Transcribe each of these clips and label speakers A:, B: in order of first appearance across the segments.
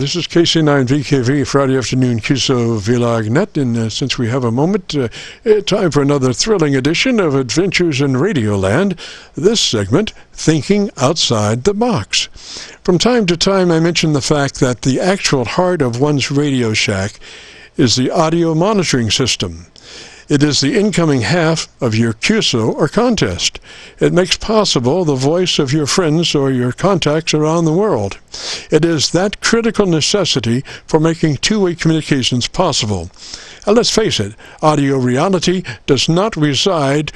A: This is KC9VKV, Friday afternoon Qso-Vlog net, and since we have a moment, time for another thrilling edition of Adventures in Radioland. This segment, Thinking Outside the Box. From time to time, I mention the fact that the actual heart of one's Radio Shack is the audio monitoring system. It is the incoming half of your QSO or contest. It makes possible the voice of your friends or your contacts around the world. It is that critical necessity for making two-way communications possible. And let's face it, audio reality does not reside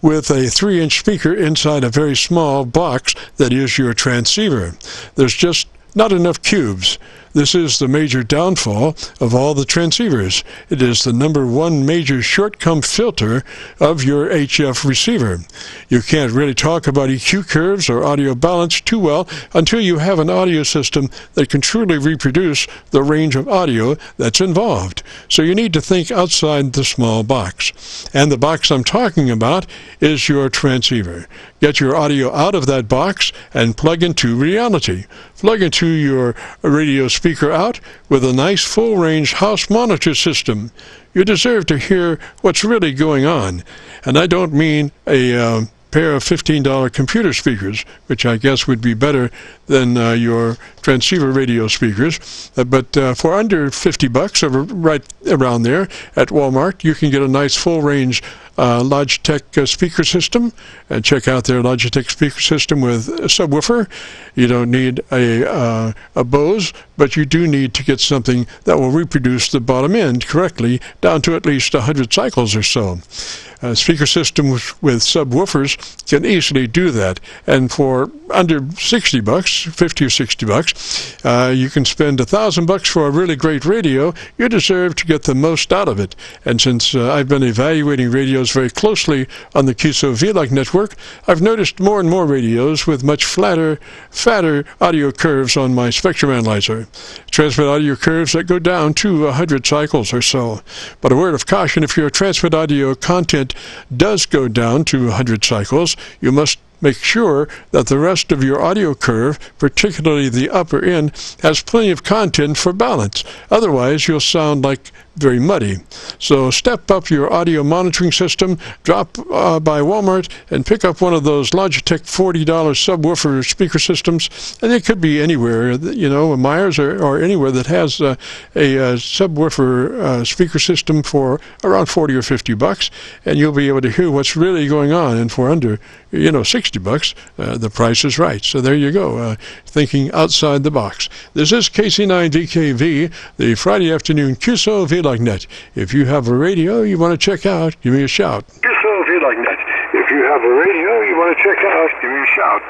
A: with a 3-inch speaker inside a very small box that is your transceiver. There's just not enough cubes. This is the major downfall of all the transceivers. It is the number one major shortcoming filter of your HF receiver. You can't really talk about EQ curves or audio balance too well until you have an audio system that can truly reproduce the range of audio that's involved. So you need to think outside the small box. And the box I'm talking about is your transceiver. Get your audio out of that box and plug into reality. Plug into your radio speaker out with a nice full-range house monitor system. You deserve to hear what's really going on. And I don't mean a pair of $15 computer speakers, which I guess would be better than your transceiver radio speakers. But for under $50, or right around there at Walmart, you can get a nice full-range Logitech speaker system, and check out their Logitech speaker system with a subwoofer. You don't need a Bose, but you do need to get something that will reproduce the bottom end correctly down to at least 100 cycles or so. Speaker systems with subwoofers can easily do that, and for under $60, $50 or $60, you can spend $1,000 for a really great radio. You deserve to get the most out of it. And since I've been evaluating radios very closely on the Qso-Vlog network, I've noticed more and more radios with much fatter audio curves on my spectrum analyzer. Transmit audio curves that go down to 100 cycles or so. But a word of caution: if your transmit audio content does go down to 100 cycles, you must make sure that the rest of your audio curve, particularly the upper end, has plenty of content for balance. Otherwise, you'll sound like very muddy. So step up your audio monitoring system, drop by Walmart and pick up one of those Logitech $40 subwoofer speaker systems, and it could be anywhere, you know, Myers or anywhere that has a subwoofer speaker system for around $40 or $50, and you'll be able to hear what's really going on. And for under, $60, the price is right. So there you go, thinking outside the box. This is KC9VKV, the Friday afternoon Qso-Vlog net. If you have a radio you want to check out, give me a shout.
B: Qso-Vlog net. If you have a radio you want to check out, give me a shout.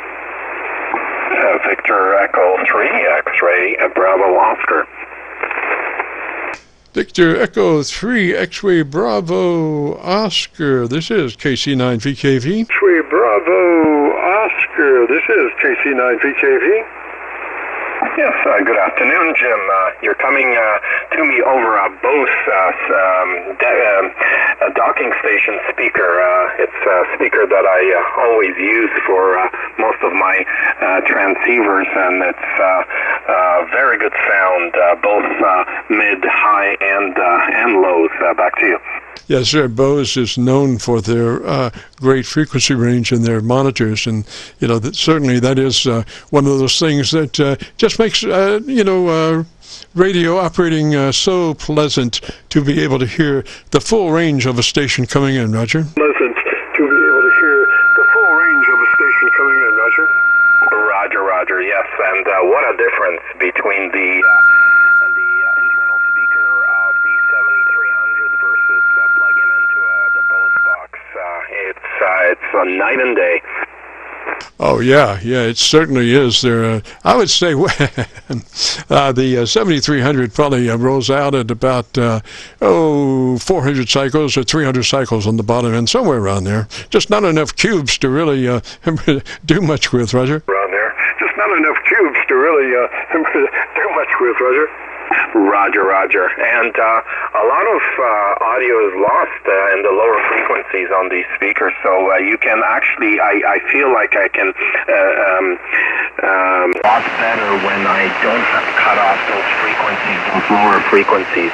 B: Victor Echo 3 X-Ray Bravo Oscar.
A: Victor Echo 3 X-Ray Bravo Oscar. This is KC9VKV.
B: X-Ray Bravo Oscar. This is KC9VKV. Yes, good afternoon, Jim. You're coming to me over a Bose docking station speaker. It's a speaker that I always use for most of my transceivers, and it's very good sound, both mid, high, and lows. Back to you.
A: Yes, sir. Bose is known for their great frequency range in their monitors, and certainly that is one of those things that just makes radio operating so pleasant to be able to hear the full range of a station coming in. Roger.
B: Pleasant to be able to hear the full range of a station coming in. Roger. Roger. Yes, and what a difference between the internal speaker of the 7300 versus plugging into the Bose box. It's a night and day.
A: Oh yeah, it certainly is. There, I would say the 7300 probably rolls out at about 400 cycles or 300 cycles on the bottom end, somewhere around there. Just not enough cubes to really do much with, Roger.
B: Around there, just not enough cubes to really do much with, Roger. Roger. And a lot of audio is lost in the lower frequencies on these speakers, so you can actually, I feel like I can lot better when I don't have to cut off those frequencies, those lower frequencies.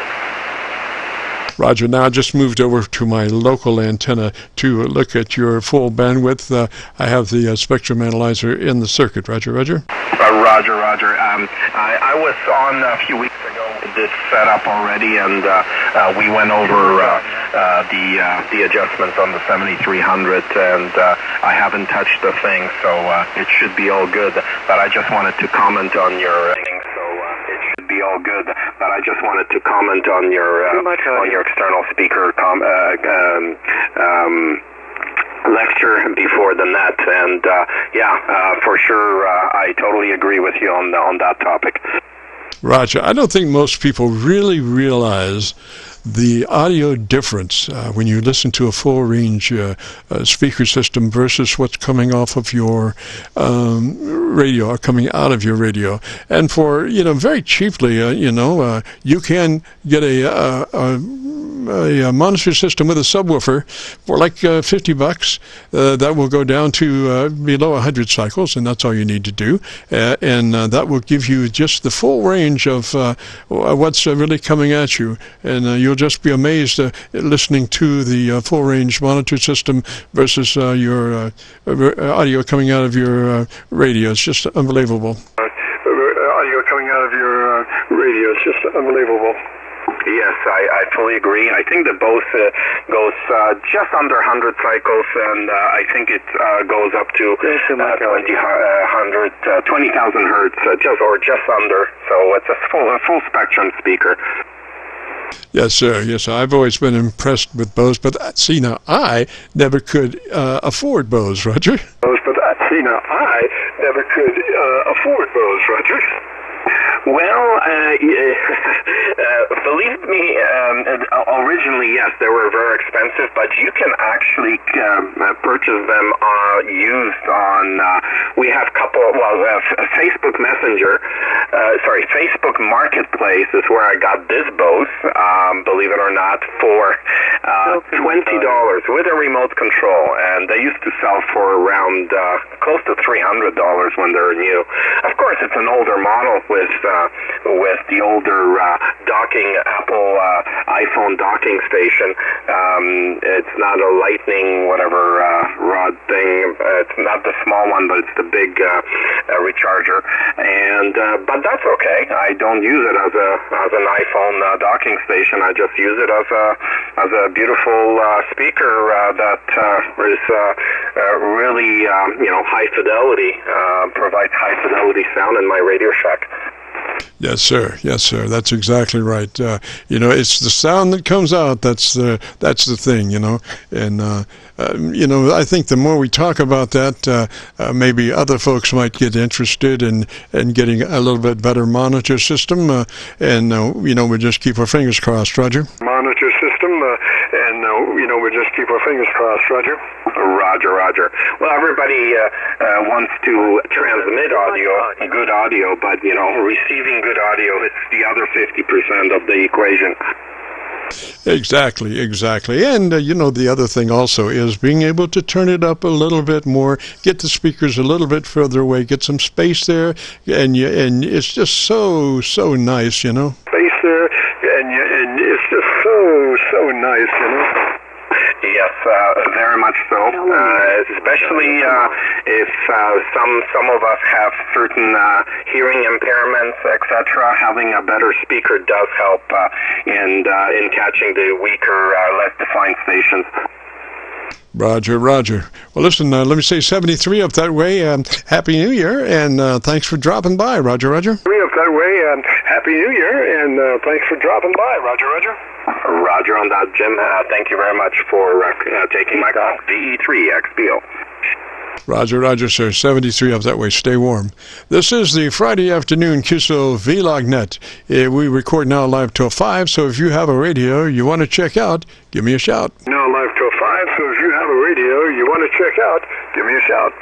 A: Roger. Now I just moved over to my local antenna to look at your full bandwidth. I have the spectrum analyzer in the circuit. Roger, Roger.
B: Roger. I was on a few weeks ago with this setup already, and we went over the adjustments on the 7300, and I haven't touched the thing, so it should be all good. But I just wanted to comment on your be all good, but I just wanted to comment on your external speaker lecture before the net, and for sure, I totally agree with you on that topic.
A: Roger. I don't think most people really realize the audio difference when you listen to a full range speaker system versus what's coming off of your radio or coming out of your radio. And for, very cheaply, you can get a monitor system with a subwoofer for like $50. That will go down to below 100 cycles, and that's all you need to do. And that will give you just the full range of what's really coming at you. And you'll just be amazed listening to the full range monitor system versus your audio coming out of your radio. It's just unbelievable.
B: Audio coming out of your radio is just unbelievable. Yes, I fully agree. I think the Bose goes just under 100 cycles, and I think it goes up to 20,000 hertz, just under. So it's a full spectrum speaker.
A: Yes, sir. Yes, I've always been impressed with Bose, but see, now I never could afford Bose, Roger.
B: Well, believe me, originally, yes, they were very expensive, but you can actually purchase them used on, we have Facebook Messenger, Facebook Marketplace is where I got this Bose, believe it or not, for $20 with a remote control, and they used to sell for around close to $300 when they were new. Of course, it's an older model with the older docking Apple iPhone docking station. It's not a lightning whatever rod thing. It's not the small one, but it's the big recharger. And but that's okay. I don't use it as an iPhone docking station. I just use it as a beautiful speaker that is really high fidelity. Provides high fidelity sound in my Radio Shack.
A: Yes, sir. Yes, sir. That's exactly right. It's the sound that comes out. That's the thing. And I think the more we talk about that, maybe other folks might get interested in getting a little bit better monitor system. We just keep our fingers crossed, Roger.
B: Monitor system, we just keep our fingers crossed, Roger. Roger. Well, everybody wants to transmit good audio, but receiving good audio is the other 50% of the equation.
A: Exactly. And, the other thing also is being able to turn it up a little bit more, get the speakers a little bit further away, get some space there, and it's just so nice, Space there, and it's just so nice, Yes, very much so. Especially if some of us have certain hearing impairments, etc. Having a better speaker does help in catching the weaker, less defined stations. Roger. Well, listen, let me say 73 up that way. Happy New Year, and thanks for dropping by, Roger. 3 up that way. Happy New Year, and thanks for dropping by, Roger.
B: Roger on that, Jim. Thank you very much for taking my call. BART-VE3XBO.
A: Roger, sir. 73 up that way. Stay warm. This is the Friday afternoon Qso-Vlog net. We record now live till 5, so if you have a radio you want to check out, give me a shout.
B: Now live till 5, so if you have a radio you want to check out, give me a shout.